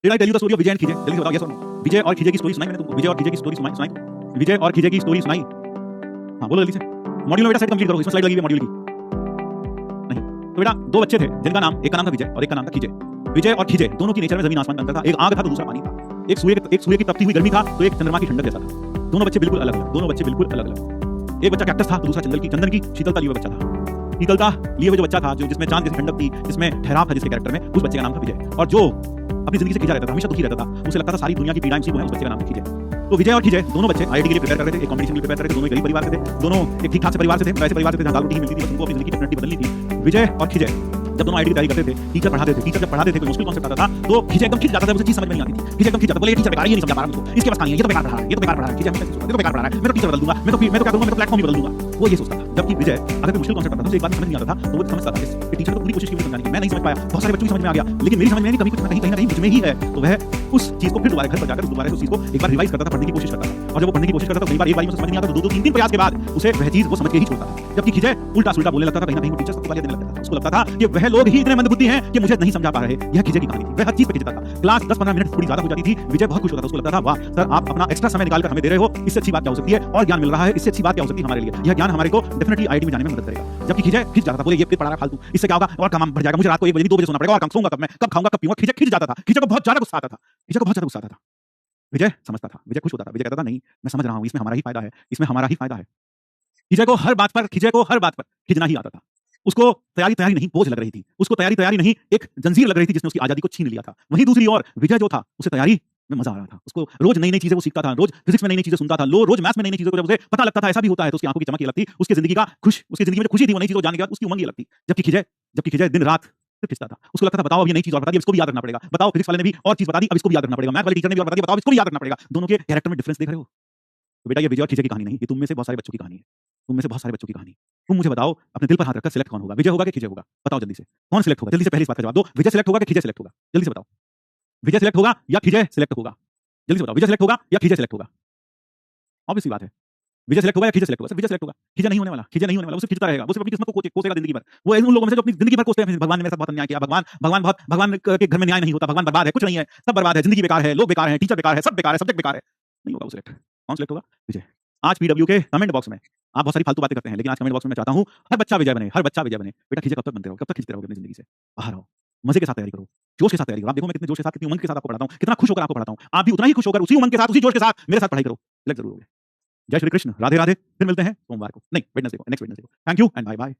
Did I tell you the story of Vijay and खिजे? जल्दी से बताओ yes or no. विजय और खिजे की स्टोरी सुनाई मैंने तुमको? विजय और खिजे की स्टोरी सुनाई? विजय और खिजे की स्टोरी सुनाई? हाँ बोलो जल्दी से. मॉड्यूल में बेटा सेट कंप्लीट करो, इसमें स्लाइड लगी हुई है मॉड्यूल की. नहीं तो बेटा दो बच्चे थे जिनका नाम, एक का नाम था विजय और एक का नाम था खिजे. विजय और खिजे दोनों की नेचर में जमीन आसमान का अंतर था. एक आग था तो दूसरा पानी था. एक सूर्य की तपती हुई गर्मी था तो एक चंद्रमा की ठंडक जैसा था. दोनों बच्चे बिल्कुल अलग अलग, दोनों बच्चे बिल्कुल अलग अलग. एक बच्चा कैक्टस था तो दूसरा चंदन की शीतलता लिए हुए बच्चा था. शीतलता लिए हुए जो बच्चा था, जो जिसमें चांद जैसी ठंडक थी, जिसमें ठहराव था जिसके कैरेक्टर में, उस बच्चे का नाम था विजय. और जो अपनी जिंदगी से खिंचा रहता था, हमेशा दुखी रहता था, उसे लगता था सारी दुनिया की पीड़ाएं उसी को है, उस बच्चे का नाम था खिजे. तो विजय और खिजे दोनों बच्चे आईआईटी के लिए प्रिपेयर कर रहे थे, एक कॉम्पिटिशन के लिए प्रिपेयर कर रहे थे. दोनों एक गरीब परिवार से थे, दोनों एक ठीक ठाक से परिवार से थे, वैसे परिवार से थे जहां दाल रोटी ही मिलती थी, बस उनको अपनी जिंदगी की डेफिनेटली बदलनी थी. विजय और खिजे जब दोनों आईआईटी की तैयारी करते थे, टीचर जब पढ़ाते थे कोई मुश्किल कॉन्सेप्ट आता था तो खिजे एकदम खिंच जाता था, उसे चीज समझ में नहीं आती थी. खिजे एकदम खिंच जाता, बोले ये टीचर बेकार है, ये नहीं समझा पा रहा मुझको, इसके पास कहानी है, ये तो बेकार पढ़ा रहा है, ये तो बेकार पढ़ा रहा है. खिजे हमेशा सोचता है, ये तो बेकार पढ़ा रहा है, मैं तो टीचर बदल दूंगा, मैं तो क्या करूंगा, मैं तो प्लेटफॉर्म ही बदल दूंगा. वो ये सोचता था. जबकि विजय अगर कोई मुश्किल कॉन्सेप्ट आता था, उसे एक बात समझ नहीं आता था तो वो समझता था कि टीचर ने पूरी कोशिश की समझाने की, मैं नहीं समझ पाया, बहुत सारे बच्चों की समझ में आ गया, लेकिन मेरी समझ में नहीं, कमी कुछ कहीं ना कहीं मुझ में ही है. तो वह उस चीज को फिर दोबारा घर पर जाकर दोबारा उस चीज को एक बार रिवाइज करता था, पढ़ने की कोशिश करता था. और जब वो पढ़ने की कोशिश करता था, कई बार एक बार में समझ नहीं आता तो दो तीन प्रयास के बाद उसे वह चीज वो समझ के ही छोड़ता था. जबकि खिजे उल्टा सुल्टा बोलने लगता था, कहीं ना कहीं वो टीचर सबको गालियां देने लगता था. उसको लगता था कि वह लोग ही इतने मंदबुद्धि हैं कि मुझे नहीं समझा पा रहे. यह खिजे की कहानी थी. वह हर चीज पे खिजता था. क्लास 10-15 मिनट थोड़ी ज्यादा हो जाती थी, विजय बहुत खुश होता था. उसको लगता था वाह सर, आप अपना एक्स्ट्रा समय निकालकर हमें दे रहे हो, इससे अच्छी बात क्या हो सकती है, और ज्ञान मिल रहा है, इससे अच्छी बात क्या हो सकती है हमारे लिए. यह ज्ञान हमारे को डेफिनेटली आईआईटी में जाने में मदद करेगा. जबकि खिजे खिंच जाता था, बोले ये फिर पढ़ा रहा फालतू, इससे क्या होगा, और काम बढ़ जाएगा, मुझे रात को 1 बजे 2 बजे सोना पड़ेगा, और सोऊंगा कब, मैं कब खाऊंगा, कब पीऊंगा. खिजे खिंच जाता था. खिजे को बहुत ज्यादा गुस्सा आता था. खिजे को बहुत ज्यादा गुस्सा आता था. विजय समझता था, विजय खुश होता था. विजय कहता था नहीं, मैं समझ रहा हूं, इसमें हमारा ही फायदा है, इसमें हमारा ही फायदा है. खिजे को हर बात पर खिजना ही आता था. उसको तैयारी नहीं बोझ लग रही थी. उसको तैयारी नहीं एक जंजीर लग रही थी जिसने उसकी आजादी को छीन लिया था. वहीं दूसरी ओर विजय जो था, उसे तैयारी में मजा आ रहा था. उसको रोज नई नई चीजें वो सीखता था, रोज फिजिक्स में नई नई चीजें सुनता था, रोज मैथ्स में नई नई चीजों को जब उसे पता लगता था ऐसा भी होता है तो उसकी आंखों की चमक अलग थी, उसकी जिंदगी में जो खुशी थी वो नई चीजों को जानने के बाद उसकी उमंग अलग थी. जबकि खिजे दिन रात सिर्फ खिंचता था. उसको लगता था बताओ अब ये नई चीज और बता दी, अब इसको भी याद रखना पड़ेगा. बताओ फिजिक्स वाले ने भी और चीज बता दी, अब इसको भी याद रखना पड़ेगा. मैथ वाले टीचर ने भी और बता दिया, बताओ इसको भी याद रखना पड़ेगा. दोनों के कैरेक्टर में डिफरेंस देख रहे हो. तो बेटा ये विजय और खिजे की कहानी नहीं, ये तुम में से बहुत सारे बच्चों की कहानी है. तुम में से बहुत सारे बच्चों की कहानी. तुम मुझे बताओ, अपने दिल पर हाथ रखकर सिलेक्ट कौन होगा, विजय होगा कि खिजे होगा? बताओ जल्दी से, कौन सिलेक्ट होगा? जल्दी से पहली इस बात का जवाब दो. विजय सिलेक्ट होगा कि खिजे सिलेक्ट होगा? जल्दी से बताओ. विजय सिलेक्ट होगा या खिजे सिलेक्ट होगा? जल्दी से बताओ. विजय सिलेक्ट होगा या खिजे सिलेक्ट होगा? ऑब्वियस सी बात है. विजय सिलेक्ट होगा या खिजे सिलेक्ट होगा? सिर्फ विजय सिलेक्ट होगा. खिजे नहीं होने वाला, खिजे नहीं होने वाला. वो सिर्फ खिंचता रहेगा, वो सिर्फ अपनी किस्मत को कोसेगा जिंदगी भर. वो उन लोगों में से जो अपनी जिंदगी भर कोसते हैं भगवान ने मेरे साथ बहुत अन्याय किया, भगवान के घर में न्याय नहीं होता, भगवान बर्बाद है, कुछ नहीं है, सब बर्बाद है, जिंदगी बेकार है, लोग बेकार हैं, टीचर बेकार है, सब बेकार है, सब्जेक्ट बेकार है. नहीं होगा वो सिलेक्ट. कौन सिलेक्ट होगा? विजय. आज पीडब्ल्यू के कमेंट बॉक्स में आप बहुत सारी फालतू बातें करते हैं, लेकिन आज कमेंट बॉक्स में मैं चाहता हूं हर बच्चा विजय बने, हर बच्चा विजय बने. बेटा खिजे कब तक बनते रहो, कब तक खिंचते रहोगे अपनी जिंदगी से? बाहर आओ, मजे के साथ तैयारी करो, जोश के साथ तैयारी करो. आप देखो मैं कितने जोश के साथ, कितनी उमंग के साथ आपको पढ़ाता हूं, कितना खुश होकर आपको पढ़ाता हूं. आप भी उतना ही खुश होकर, उसी उमंग के साथ, उसी जोश के साथ मेरे साथ पढ़ाई करो. सिलेक्ट जरूर होगे. जय श्री कृष्ण, राधे राधे. फिर मिलते हैं सोमवार को, नहीं वेडनेसडे को, नेक्स्ट वेडनेसडे को. Thank you and bye bye.